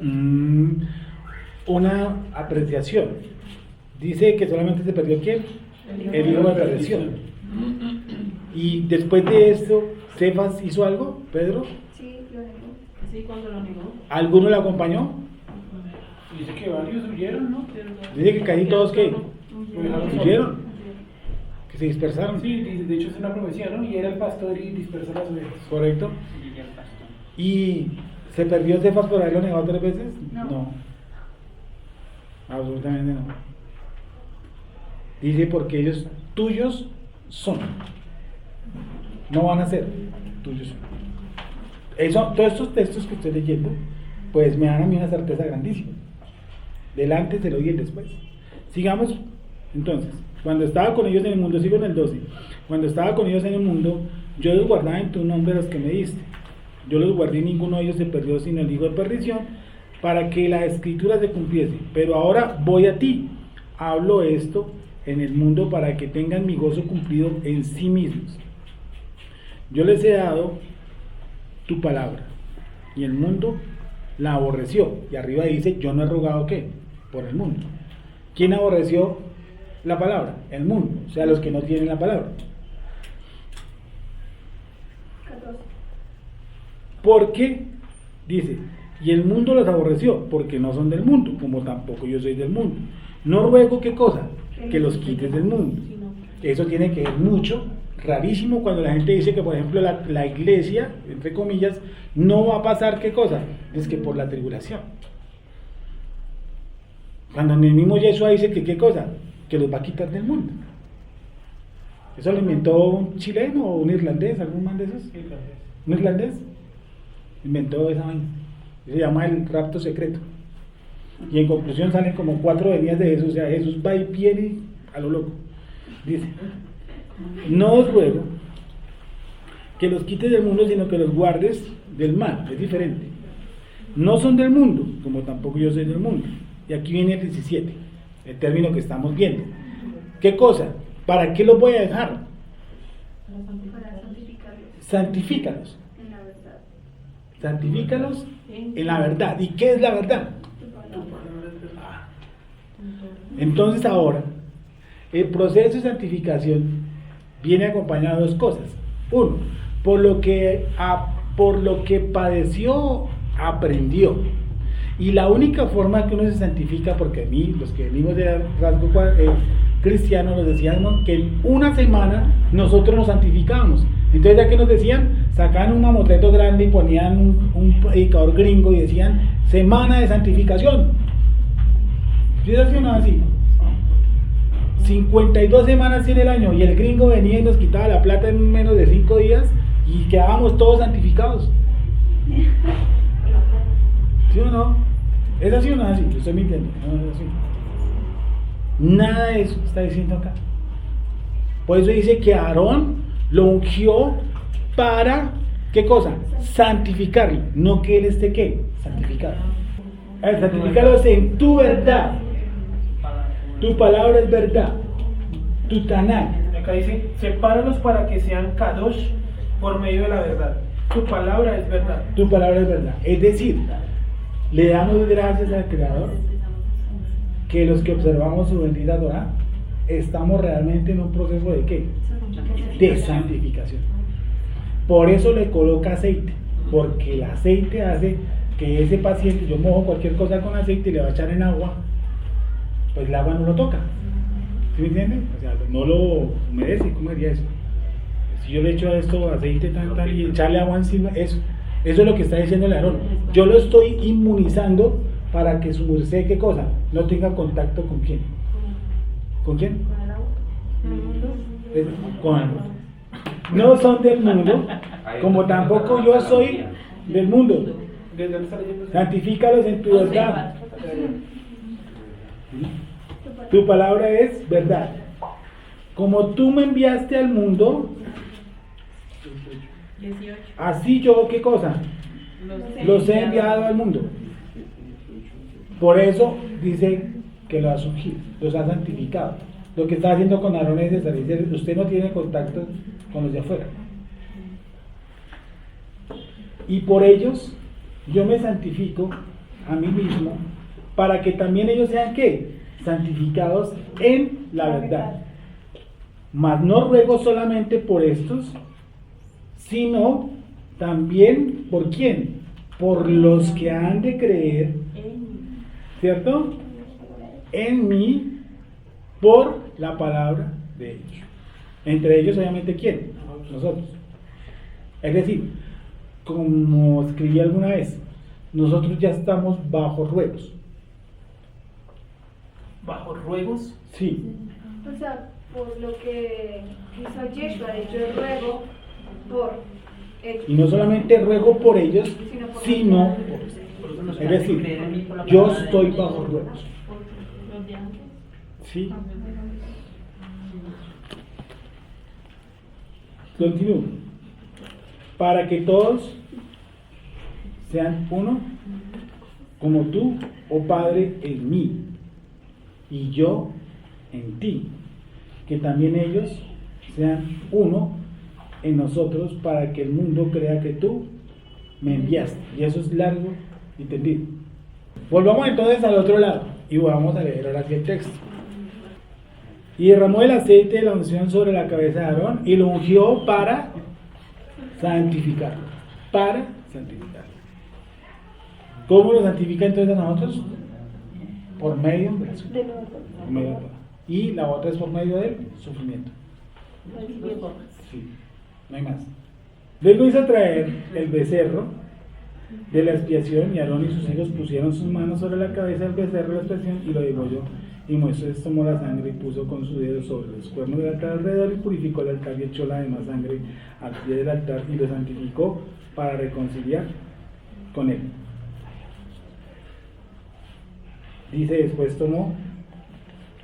Una apreciación. Dice que solamente se perdió ¿quién? El hijo de perdición. Y después de esto, ¿Cefas hizo algo, Pedro? Sí, lo negó. Sí, cuando lo negó. ¿Alguno le acompañó? Dice que varios huyeron, ¿no? Dice que casi todos que Lo dejaron solo. huyeron, que se dispersaron. Sí, de hecho es una profecía, ¿no? Y era el pastor y dispersó las ovejas. Correcto. Llegué al pastor. ¿Y se perdió Cefas por haberlo negado 3 veces? No. Absolutamente no. Dice porque ellos tuyos son. No van a ser tuyos. Eso, todos estos textos que estoy leyendo, pues me dan a mí una certeza grandísima. Del antes, del hoy y el después. Sigamos, entonces, cuando estaba con ellos en el mundo, sigo en el 12. Cuando estaba con ellos en el mundo, yo los guardaba en tu nombre los que me diste. Yo los guardé y ninguno de ellos se perdió sino el hijo de perdición, para que la escritura se cumpliese. Pero ahora voy a ti, hablo esto en el mundo para que tengan mi gozo cumplido en sí mismos. Yo les he dado tu palabra y el mundo la aborreció. Y arriba dice, yo no he rogado ¿qué? Por el mundo. ¿Quién aborreció la palabra? El mundo, o sea, los que no tienen la palabra. 14. Porque, dice, y el mundo los aborreció, porque no son del mundo, como tampoco yo soy del mundo. No ruego qué cosa, que los quites del mundo. Eso tiene que ver mucho, rarísimo, cuando la gente dice que, por ejemplo, la iglesia, entre comillas, no va a pasar qué cosa, es que por la tribulación. Cuando en el mismo Yeshua dice que qué cosa, que los va a quitar del mundo. ¿Eso lo inventó un chileno o un irlandés, algún man de esos? ¿Un irlandés? Inventó esa vaina. Se llama el rapto secreto. Y en conclusión salen como 4 venidas de Jesús. O sea, Jesús va y viene a lo loco. Dice, no os ruego que los quites del mundo, sino que los guardes del mal. Es diferente. No son del mundo, como tampoco yo soy del mundo. Y aquí viene el 17, el término que estamos viendo. ¿Qué cosa? ¿Para qué los voy a dejar? Para santificarlos Santifícalos. en la verdad. Santifícalos en la verdad. ¿Y qué es la verdad? Tu palabra. Entonces ahora, el proceso de santificación viene acompañado de 2 cosas. Uno, por lo que padeció, aprendió. Y la única forma que uno se santifica, porque a mí, los que venimos de rasgo cristiano, nos decían que en una semana nosotros nos santificábamos. Entonces, ya que nos decían, sacaban un mamotreto grande y ponían un predicador gringo y decían, semana de santificación. ¿Sí es así o no así? 52 semanas en el año, y el gringo venía y nos quitaba la plata en menos de 5 días y quedábamos todos santificados. ¿Sí o no? ¿Es así o no es así? Yo estoy mintiendo. No es así. Nada de eso está diciendo acá. Por eso dice que Aarón lo ungió para, ¿qué cosa? Santificarlo, no que Él esté, ¿qué? Santificado. Santificarlos en tu verdad. Tu palabra es verdad. Tu Tanakh. Acá dice, sepáralos para que sean kadosh por medio de la verdad. Tu palabra es verdad. Tu palabra es verdad. Es decir, le damos gracias al Creador que los que observamos su bendita Torah estamos realmente en un proceso de ¿qué? De santificación. Por eso le coloca aceite, porque el aceite hace que ese paciente, yo mojo cualquier cosa con aceite y le va a echar en agua, pues el agua no lo toca. ¿Sí me entienden? O sea, no lo humedece, ¿cómo diría eso? Si yo le echo a esto aceite tal y echarle agua encima, eso es lo que está diciendo el Aarón. Yo lo estoy inmunizando para que su merced, ¿qué cosa? No tenga contacto con quién. ¿Con quién? Con el mundo. No son del mundo, como tampoco yo soy del mundo. Santifícalos en tu verdad. Tu palabra es verdad. Como tú me enviaste al mundo, 18. así yo, ¿qué cosa? Los he enviado al mundo. Por eso dice que los ha ungido, los ha santificado. Lo que está haciendo con Aarón es decir, usted no tiene contacto con los de afuera. Y por ellos yo me santifico a mí mismo para que también ellos sean ¿qué? Santificados en la verdad. Mas no ruego solamente por estos, sino también ¿por quién? Por los que han de creer, ¿cierto? En mí, por la palabra de ellos. Entre ellos, obviamente, ¿quién? Nosotros. Es decir, como escribí alguna vez, nosotros ya estamos bajo ruegos. ¿Bajo ruegos? Sí. O sea, por lo que hizo Yeshua, yo ruego por ellos. Y no solamente ruego por ellos, sino por, es decir, yo estoy bajo ruegos. ¿Sí? Continúo. Para que todos sean uno, como tú, oh Padre, en mí, y yo en ti, que también ellos sean uno en nosotros, para que el mundo crea que tú me enviaste. Y eso es largo y tendido. Volvamos entonces al otro lado y vamos a leer ahora aquí el texto. Y derramó el aceite de la unción sobre la cabeza de Aarón y lo ungió para santificarlo. Para santificarlo. ¿Cómo lo santifica entonces a nosotros? Por medio de la sufrimiento. Por medio de la Torah. Y la otra es por medio del sufrimiento. Sí, no hay más. Luego hizo traer el becerro de la expiación y Aarón y sus hijos pusieron sus manos sobre la cabeza del becerro de la expiación y lo degolló. Y Moisés tomó la sangre y puso con su dedo sobre los cuernos del altar alrededor y purificó el altar y echó la demás sangre al pie del altar y lo santificó para reconciliar con él. Dice, después tomó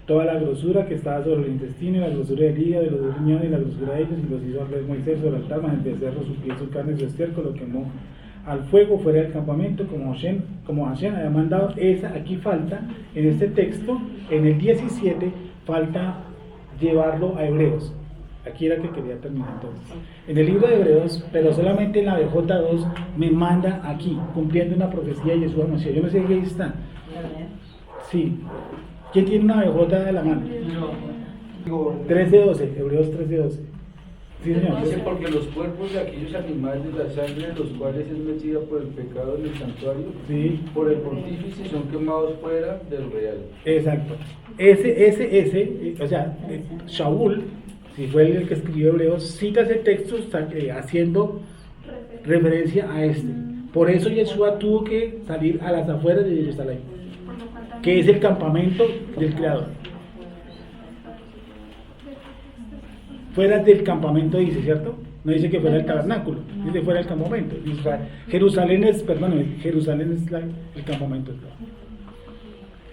toda la grosura que estaba sobre el intestino, y la grosura del hígado, y los dos riñones, y la grosura de ellos, y los hizo arder Moisés sobre el altar, mas el becerro, su piel, su carne y su estiércol lo quemó al fuego fuera del campamento, como Hashem había mandado. Aquí falta, en este texto, en el 17, falta llevarlo a Hebreos. Aquí era que quería terminar entonces. En el libro de Hebreos, pero solamente en la BJ2, me manda aquí, cumpliendo una profecía de Yeshua Mashiach. Yo no sé qué ahí está. Sí. ¿Quién tiene una BJ de la mano? 13:12, Hebreos 13:12. Sí, señor. Dice, porque los cuerpos de aquellos animales, la sangre de los cuales es metida por el pecado en el santuario, sí, por el pontífice son quemados fuera del real. Exacto. O sea, Shaul, si fue el que escribió Hebreos, cita ese texto haciendo referencia a este. Por eso Yeshua tuvo que salir a las afueras de Jerusalén, que es el campamento del Creador. Fuera del campamento dice, ¿cierto? No dice que fuera el tabernáculo, dice fuera del campamento. Jerusalén es el campamento.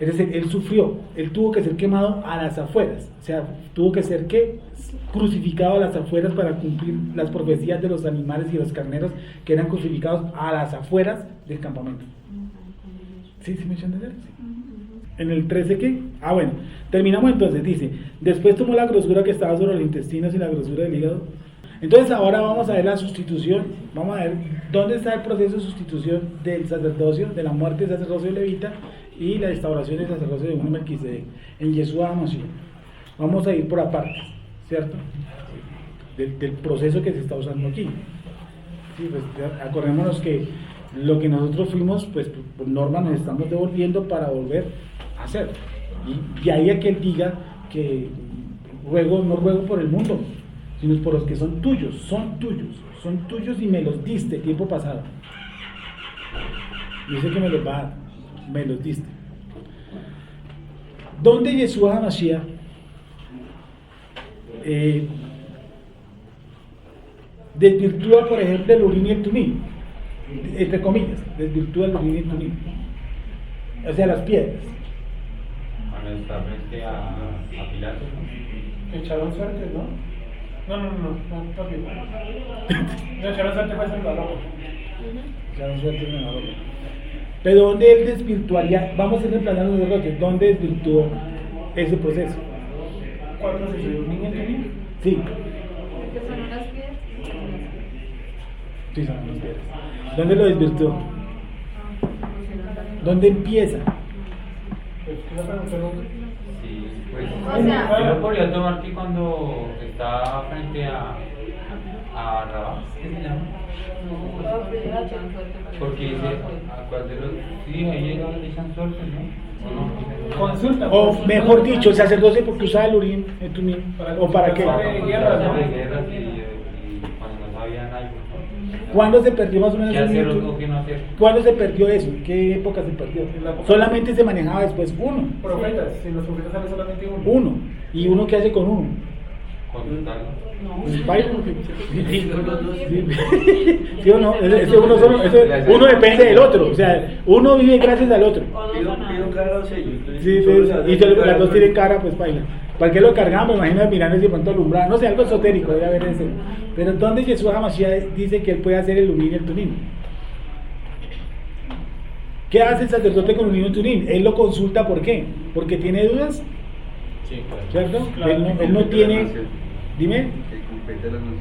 Es decir, él sufrió, él tuvo que ser quemado a las afueras, o sea, tuvo que ser crucificado a las afueras para cumplir las profecías de los animales y los carneros que eran crucificados a las afueras del campamento. ¿Sí me echan de ver? Sí. En el 13, ¿qué? Bueno, terminamos entonces, dice, después tomó la grosura que estaba sobre los intestinos y la grosura del hígado. Entonces ahora vamos a ver la sustitución, vamos a ver dónde está el proceso de sustitución del sacerdocio, de la muerte del sacerdocio levita y la instauración del sacerdocio de un Melquisedec en Yeshua HaMashiach. Vamos a ir por apartes, ¿cierto? Del proceso que se está usando aquí. Sí, pues, acordémonos que lo que nosotros fuimos, pues por norma nos estamos devolviendo para volver a hacer. Y ahí a que él diga que no ruego por el mundo, sino por los que son tuyos y me los diste tiempo pasado. Yo sé que me los va a dar, me los diste. ¿Dónde Yeshua HaMashiach desvirtúa, por ejemplo, el Urim y el Tumim? Entre comillas, desvirtúa el Urim y el Tumim, o sea, las piedras. Cuando está frente a Pilato, ¿no? Echaron suerte, ¿no? No, también. No, echaron suerte fue en la ropa. Echaron suerte en la ropa. Pero ¿dónde él desvirtuaría? Vamos a ir reemplazando los roques. ¿Dónde desvirtuó ese proceso? ¿Cuál proceso? ¿Un niño Tumim? Sí. ¿Que son unas piedras? Sí, son unas piedras. ¿Dónde lo desvirtuó? ¿Dónde empieza? Pues, ¿qué le preguntaron? sí, pues, O sea, yo lo podría tomar que cuando está frente a Rabá, ¿qué se llama? Porque dice, ¿a cuál de los? Sí, ahí echan suerte, ¿no? Consulta. O mejor dicho, el sacerdocio porque usaba el Urim, el Tumim. ¿O para qué? Para guerras, ¿no? de guerras y cuando no sabían algo. ¿Cuándo se perdió más o menos ¿Qué el hacer Urim? o qué no hacer? ¿Cuándo se perdió eso? ¿En qué época se perdió? En la época- Solamente se manejaba después uno. Profetas, si los profetas salen solamente uno. Uno. ¿Y uno qué hace con uno? Consultarlo. Pues vaya, ¿sí o no? Uno depende del otro, o sea, uno vive gracias al otro. Pido cara o sello. entonces, Sí, solo sí, se hace y solo cara, las dos ¿no? tienen cara, pues baila. ¿Para qué lo cargamos? Me imagino mirando de pronto alumbrado, no sé, algo esotérico debe haber ese. Pero entonces Yeshua HaMashiach dice que él puede hacer el Urim y el Tumim. ¿Qué hace el sacerdote con Urim y Tumim? Él lo consulta, ¿por qué? Porque tiene dudas, Sí, claro. ¿cierto? Claro. Él no tiene, dime, Que compete a la nación.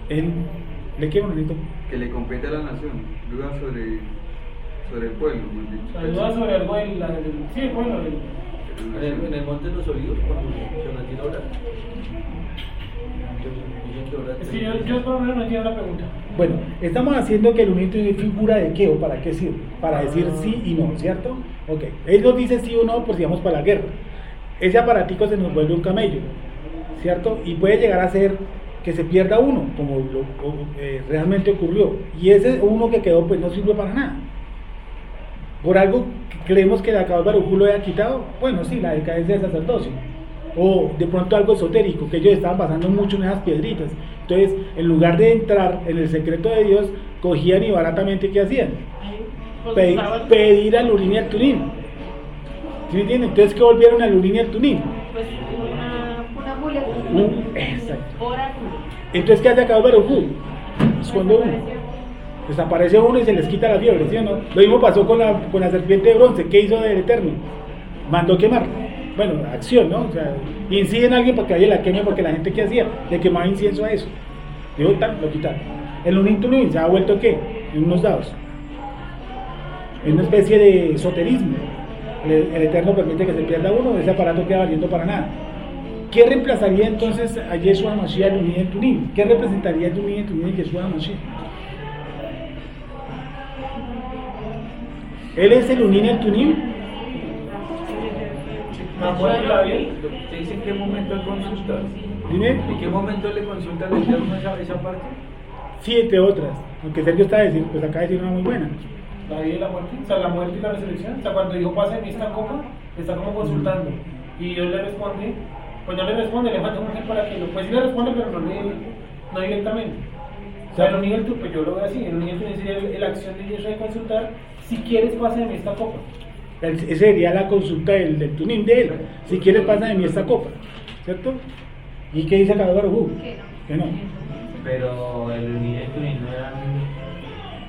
él, ¿le qué bonito? Que le compete a la nación. Duda sobre el pueblo, más dicho. Ayuda sobre algo del. Sí, bueno, En el Monte de los Olivos, cuando se retira a orar. Dicen que orar. es que yo por lo menos no entiendo la pregunta. Bueno, estamos haciendo que el Urim y Tumim figura de qué o para qué sirve, para decir sí y no, ¿cierto? Ok, él nos dice sí o no, por si vamos para la guerra. Ese aparatico se nos vuelve un camello, ¿cierto? Y puede llegar a ser que se pierda uno, como realmente ocurrió. Y ese uno que quedó, pues no sirve para nada. Por algo que creemos que de acá Baruj Hu lo haya quitado, bueno, sí, la decadencia del sacerdocio. O de pronto algo esotérico, que ellos estaban basando mucho en esas piedritas. Entonces, en lugar de entrar en el secreto de Dios, cogían y baratamente, ¿qué hacían? Pedir al Urim y al Tumim. ¿Sí me entienden? Entonces, ¿qué volvieron al Urim y al Tumim? Pues Una muleta. Exacto. oráculo. Entonces, ¿qué hace acá Baruj Hu? Esconde uno. Desaparece uno y se les quita la fiebre, ¿sí o no? Lo mismo pasó con la serpiente de bronce. ¿Qué hizo del Eterno? Mandó quemar. Bueno, acción, ¿no? O sea, incide en alguien para que alguien la queme, porque la gente que hacía, le quemaba incienso a eso. Dijo, tal, lo quitaron. El Urim Tumim se ha vuelto, ¿qué? En unos dados. Es una especie de esoterismo. El Eterno permite que se pierda uno, ese aparato queda valiendo para nada. ¿Qué reemplazaría entonces a Yeshua HaMashiach el Urim y el Tumim? ¿Qué representaría el Urim y el Tumim en Yeshua HaMashiach? ¿Él es el Urim y el Tumim? ¿Te dice en qué momento él consulta? Dime. ¿En qué momento le consulta al Eterno esa parte? Sí, entre otras. Aunque Sergio está diciendo, pues acaba de decir una muy buena. La vida y la muerte, o sea, la muerte y la resurrección. O sea, cuando Dios pasa en esta copa, está como consultando. Y Dios le responde, pues no le responde, le manda un ángel para que lo. Pues sí le responde, pero no directamente. O sea, el Urim, pues yo lo veo así: el Urim sería la acción de Dios de consultar, si quieres, pasa en esta copa. Esa sería la consulta del tunín de él. Si quieres, pasa de mí esta copa, ¿cierto? ¿Y qué dice cada Baruj? Que no. Pero el Uní y el Tunín no eran,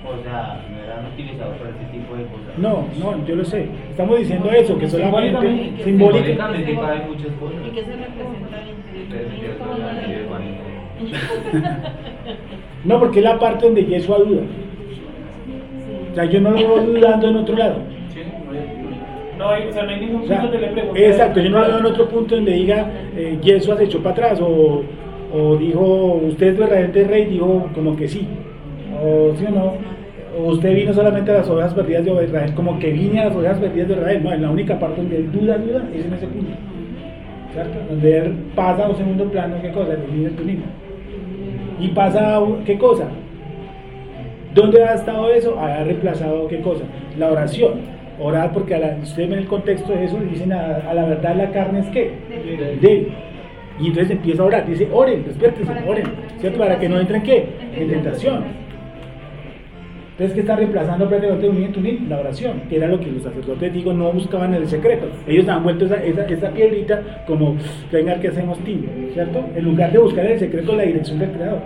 o sea, no eran utilizados para este tipo de cosas. No, yo lo sé. Estamos diciendo eso, que solamente Simbólicamente simbólicamente. cabe muchas cosas. ¿Y qué se representa No, porque es la parte donde Yeshua duda. O sea, yo no lo veo dudando en otro lado. No hay, o sea, no hay ningún O sea, punto donde le pregunte. exacto, yo no lo veo en otro punto donde diga Yeshua se echó para atrás o dijo, usted es verdaderamente rey, dijo como que sí. O sí o no, o usted vino solamente a las ovejas perdidas de Israel, como que vine a las ovejas perdidas de Israel. No, en la única parte donde él duda es en ese punto. ¿Cierto? Donde él pasa a un segundo plano, ¿qué cosa? El tunismo. Y pasa, ¿qué cosa? ¿Dónde ha estado eso? Ha reemplazado, ¿qué cosa? La oración. Orar, porque ustedes ven el contexto de eso, dicen a la verdad la carne es ¿qué? Débil. Y entonces empieza a orar, dice, oren, despiértense, oren, ¿cierto? Para que no entren, ¿qué? En tentación. Entonces, ¿qué está reemplazando prácticamente un la oración? Que era lo que los sacerdotes, digo, no buscaban en el secreto. Ellos han vuelto esa piedrita como, venga, ¿qué hacemos, tío? ¿Cierto? En lugar de buscar en el secreto la dirección del Creador.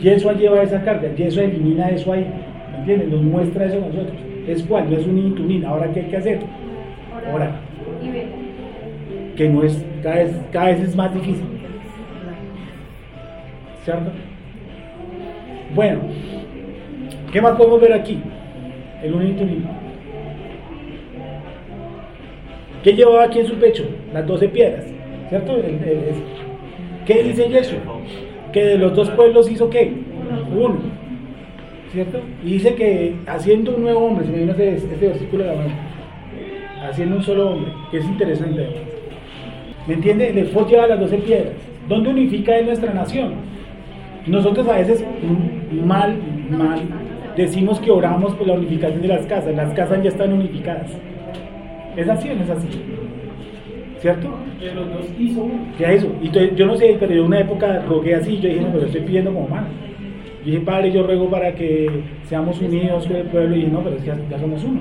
Yeshua lleva esa carga, Yeshua elimina eso ahí, ¿me entienden? Nos muestra eso a nosotros. Es cual, no es un intunín. Ahora, ¿qué hay que hacer? Orar. Que no es, cada vez es más difícil. ¿Cierto? Bueno, ¿qué más podemos ver aquí? El unitunismo. ¿Qué llevaba aquí en su pecho? Las 12 piedras, ¿cierto? ¿Qué dice Jesús? Que de los dos pueblos hizo ¿qué? Uno, ¿cierto? Y dice que haciendo un nuevo hombre, se me vino este versículo de la mano, haciendo un solo hombre, que es interesante. ¿Me entiende? El efod lleva las 12 piedras. ¿Dónde unifica él nuestra nación? Nosotros a veces mal decimos que oramos por la unificación de las casas ya están unificadas. ¿Es así o no es así? ¿Cierto? De los dos hizo uno. ¿Qué es eso? Y entonces, yo no sé, pero yo una época rogué así, yo dije, no, pero estoy pidiendo como mal. Yo dije, Padre, yo ruego para que seamos unidos con el pueblo, y dije, no, pero es que ya somos uno.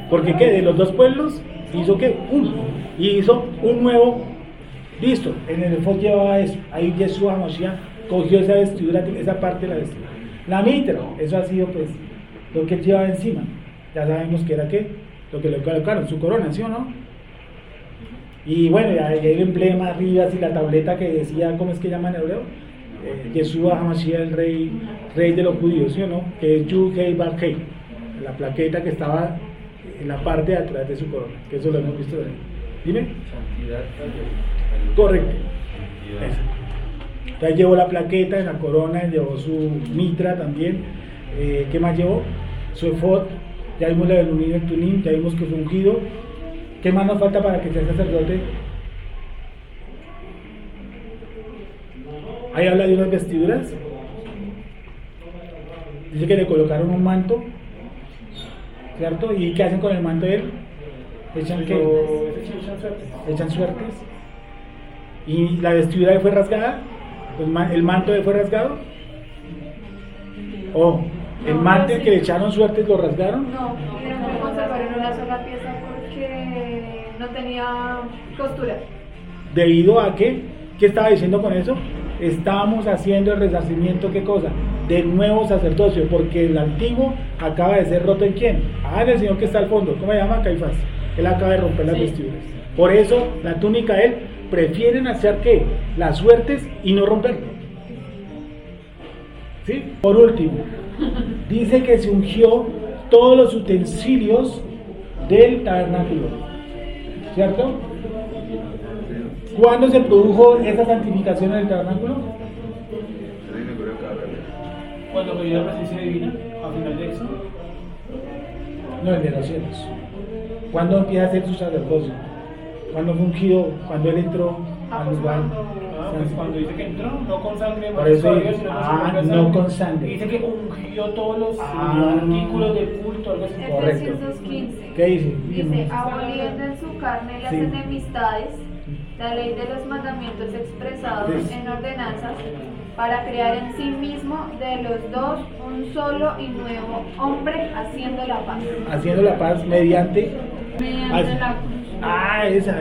Porque ¿qué? De los dos pueblos hizo ¿qué? Uno. Y hizo un nuevo, listo, en el efod llevaba eso, ahí Yeshua Mashiach cogió esa vestidura, esa parte de la vestidura. La mitra, eso ha sido pues lo que él llevaba encima. Ya sabemos que era ¿qué? Lo que le colocaron, su corona, ¿sí o no? Y bueno, ya el emblema arriba, así la tableta que decía, ¿cómo es que llaman en hebreo? Yeshua HaMashiach, el rey de los judíos, ¿sí o no? Que es Yud Hei Vav Hei, la plaqueta que estaba en la parte de atrás de su corona, que eso lo hemos visto de ahí. Dime. Correcto. Entonces llevó la plaqueta en la corona, llevó su mitra también. ¿Qué más llevó? Su efod, ya vimos la del unido en Tunín, ya vimos que fue ungido. ¿Qué más nos falta para que sea sacerdote? Ahí habla de unas vestiduras. Dice que le colocaron un manto, ¿cierto? ¿Y qué hacen con el manto de él? ¿Echan qué? Echan suertes. ¿Y la vestidura fue rasgada? ¿El manto fue rasgado? ¿O el manto que le echaron suertes lo rasgaron? No, tuvieron que conservar en una sola pieza porque no tenía costura. ¿Debido a qué? ¿Qué estaba diciendo con eso? Estamos haciendo el resarcimiento, ¿qué cosa? Del nuevo sacerdocio, porque el antiguo acaba de ser roto. ¿En quién? En el señor que está al fondo, ¿cómo se llama? Caifás. Él acaba de romper las vestiduras. Por eso la túnica de él prefieren hacer ¿qué? Las suertes y no romperlo. ¿Sí? Por último, dice que se ungió todos los utensilios del tabernáculo, ¿cierto? ¿Cuándo se produjo esa santificación en el tabernáculo? Cuando cayó la presencia divina, a final de eso. No, el de los cielos. ¿Cuándo empieza a ser su sacerdocio? ¿Cuándo fue ungido? Cuando él entró al lugar. Pues cuando dice que entró, no con sangre, por eso Dios, sino no con sangre. Dice que ungió todos los artículos del culto, algo así. Correcto. 315. ¿Qué dice? Dice, aboliendo en su carne las Sí. enemistades, la ley de los mandamientos expresados Sí. en ordenanzas, para crear en sí mismo de los dos un solo y nuevo hombre, haciendo la paz. Haciendo la paz mediante Mediante la cruz. esa.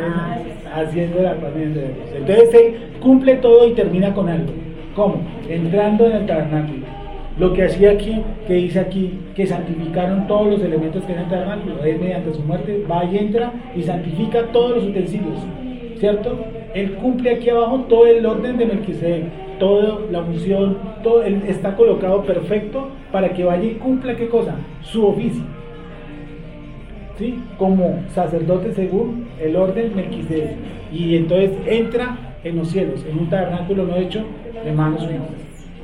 Haciendo la paz mediante la cruz. Entonces él cumple todo y termina con algo. ¿Cómo? Entrando en el tabernáculo. Lo que hacía aquí, que dice aquí, que santificaron todos los elementos que hay en el tabernáculo, es mediante su muerte, va y entra y santifica todos los utensilios, ¿cierto? Él cumple aquí abajo todo el orden de Melquisedec, toda la unción, todo, él está colocado perfecto para que vaya y cumpla, ¿qué cosa? Su oficio, ¿sí? Como sacerdote según el orden Melquisedec, y entonces entra en los cielos, en un tabernáculo no hecho de manos humanas,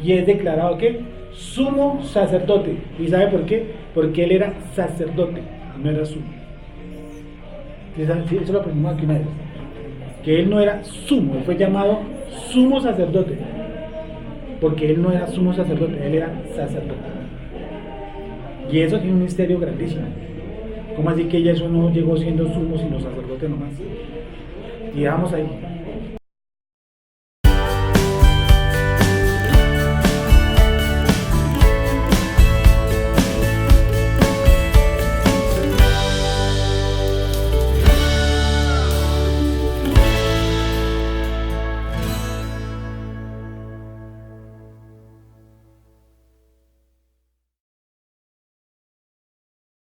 y es declarado que sumo sacerdote. ¿Y sabe por qué? Porque él era sacerdote, no era sumo. Eso lo aprendimos aquí una vez. Que él no era sumo, él fue llamado sumo sacerdote. Porque él no era sumo sacerdote, él era sacerdote. Y eso tiene un misterio grandísimo. ¿Cómo así que ya eso no llegó siendo sumo sino sacerdote nomás? Y dejamos ahí.